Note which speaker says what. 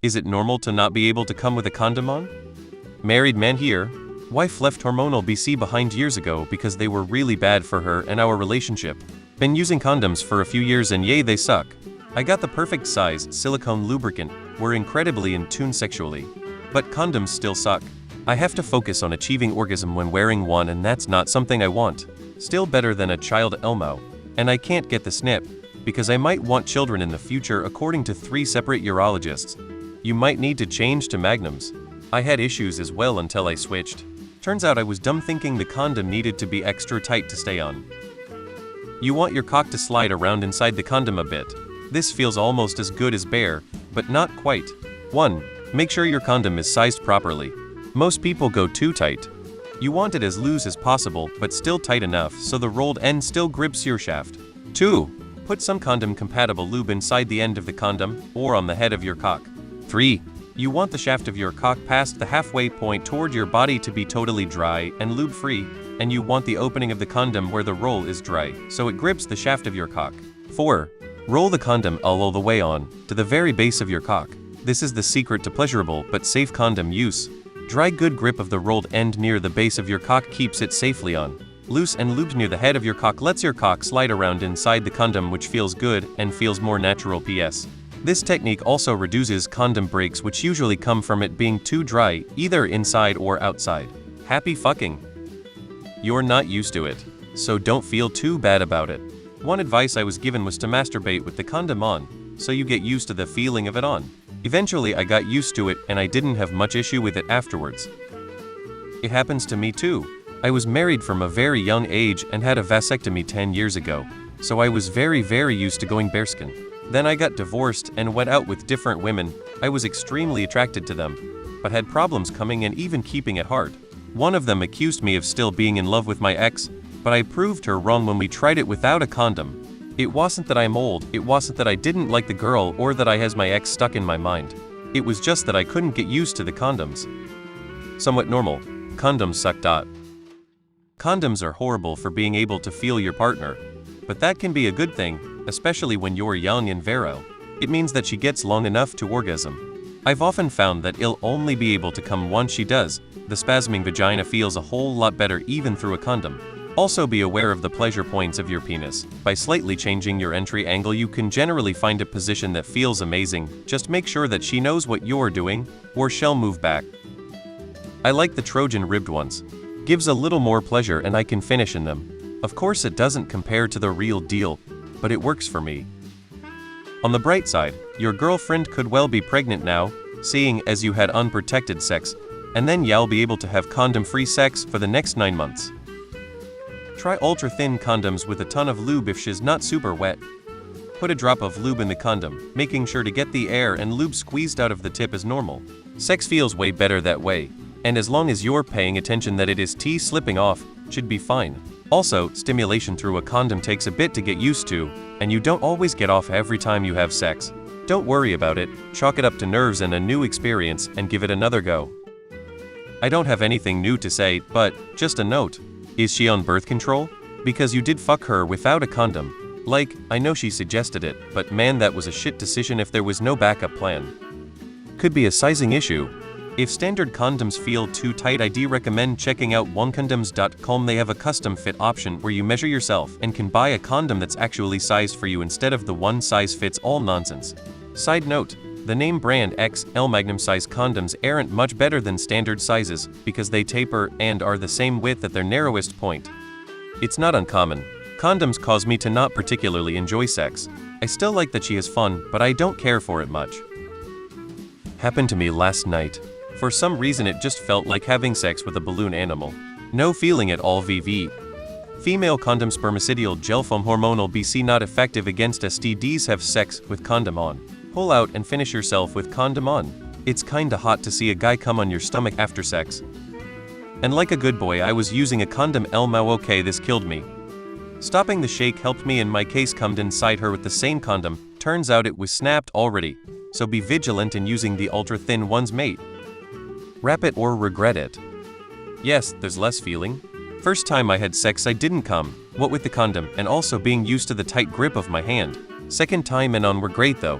Speaker 1: Is it normal to not be able to come with a condom on? Married man here. Wife left hormonal BC behind years ago because they were really bad for her and our relationship. Been using condoms for a few years and yay, they suck. I got the perfect size silicone lubricant. We're incredibly in tune sexually. But condoms still suck. I have to focus on achieving orgasm when wearing one, and that's not something I want. Still better than a child Elmo. And I can't get the snip, because I might want children in the future according to 3 separate urologists. You might need to change to magnums. I had issues as well until I switched. Turns out I was dumb thinking the condom needed to be extra tight to stay on. You want your cock to slide around inside the condom a bit. This feels almost as good as bare, but not quite. 1. Make sure your condom is sized properly. Most people go too tight. You want it as loose as possible, but still tight enough so the rolled end still grips your shaft. 2. Put some condom-compatible lube inside the end of the condom, or on the head of your cock. 3. You want the shaft of your cock past the halfway point toward your body to be totally dry and lube-free, and you want the opening of the condom where the roll is dry, so it grips the shaft of your cock. 4. Roll the condom all the way on, to the very base of your cock. This is the secret to pleasurable but safe condom use. Dry good grip of the rolled end near the base of your cock keeps it safely on. Loose and lubed near the head of your cock lets your cock slide around inside the condom, which feels good and feels more natural. PS. This technique also reduces condom breaks, which usually come from it being too dry, either inside or outside. Happy fucking! You're not used to it, so don't feel too bad about it. One advice I was given was to masturbate with the condom on, so you get used to the feeling of it on. Eventually I got used to it and I didn't have much issue with it afterwards. It happens to me too. I was married from a very young age and had a vasectomy 10 years ago, so I was very used to going bareskin. Then I got divorced and went out with different women. I was extremely attracted to them, but had problems coming and even keeping it hard. One of them accused me of still being in love with my ex, but I proved her wrong when we tried it without a condom. It wasn't that I'm old, it wasn't that I didn't like the girl or that I has my ex stuck in my mind. It was just that I couldn't get used to the condoms. Somewhat normal. Condoms suck. Condoms are horrible for being able to feel your partner, but that can be a good thing, especially when you're young and virile. It means that she gets long enough to orgasm. I've often found that I'll only be able to come once she does. The spasming vagina feels a whole lot better even through a condom. Also be aware of the pleasure points of your penis. By slightly changing your entry angle, you can generally find a position that feels amazing. Just make sure that she knows what you're doing, or she'll move back. I like the Trojan ribbed ones. Gives a little more pleasure and I can finish in them. Of course it doesn't compare to the real deal, but it works for me. On the bright side, your girlfriend could well be pregnant now, seeing as you had unprotected sex, and then you'll be able to have condom-free sex for the next 9 months. Try ultra-thin condoms with a ton of lube if she's not super wet. Put a drop of lube in the condom, making sure to get the air and lube squeezed out of the tip as normal. Sex feels way better that way, and as long as you're paying attention that it is slipping off, should be fine. Also, stimulation through a condom takes a bit to get used to, and you don't always get off every time you have sex. Don't worry about it, chalk it up to nerves and a new experience and give it another go. I don't have anything new to say, but, just a note. Is she on birth control? Because you did fuck her without a condom. Like, I know she suggested it, but man, that was a shit decision if there was no backup plan. Could be a sizing issue. If standard condoms feel too tight, I do recommend checking out onecondoms.com. They have a custom fit option where you measure yourself and can buy a condom that's actually sized for you instead of the one size fits all nonsense. Side note, the name brand XL Magnum size condoms aren't much better than standard sizes because they taper and are the same width at their narrowest point. It's not uncommon. Condoms cause me to not particularly enjoy sex. I still like that she has fun, but I don't care for it much. Happened to me last night. For some reason it just felt like having sex with a balloon animal. No feeling at all. VV. Female condom spermicidal gel foam hormonal BC not effective against STDs. Have sex with condom on. Pull out and finish yourself with condom on. It's kinda hot to see a guy come on your stomach after sex. And like a good boy I was using a condom. Elmo. Okay, this killed me. Stopping the shake helped me. In my case, cummed inside her with the same condom. Turns out it was snapped already. So be vigilant in using the ultra thin ones, mate. Wrap it or regret it. Yes, there's less feeling. First time I had sex I didn't come, what with the condom and also being used to the tight grip of my hand. Second time and on were great though.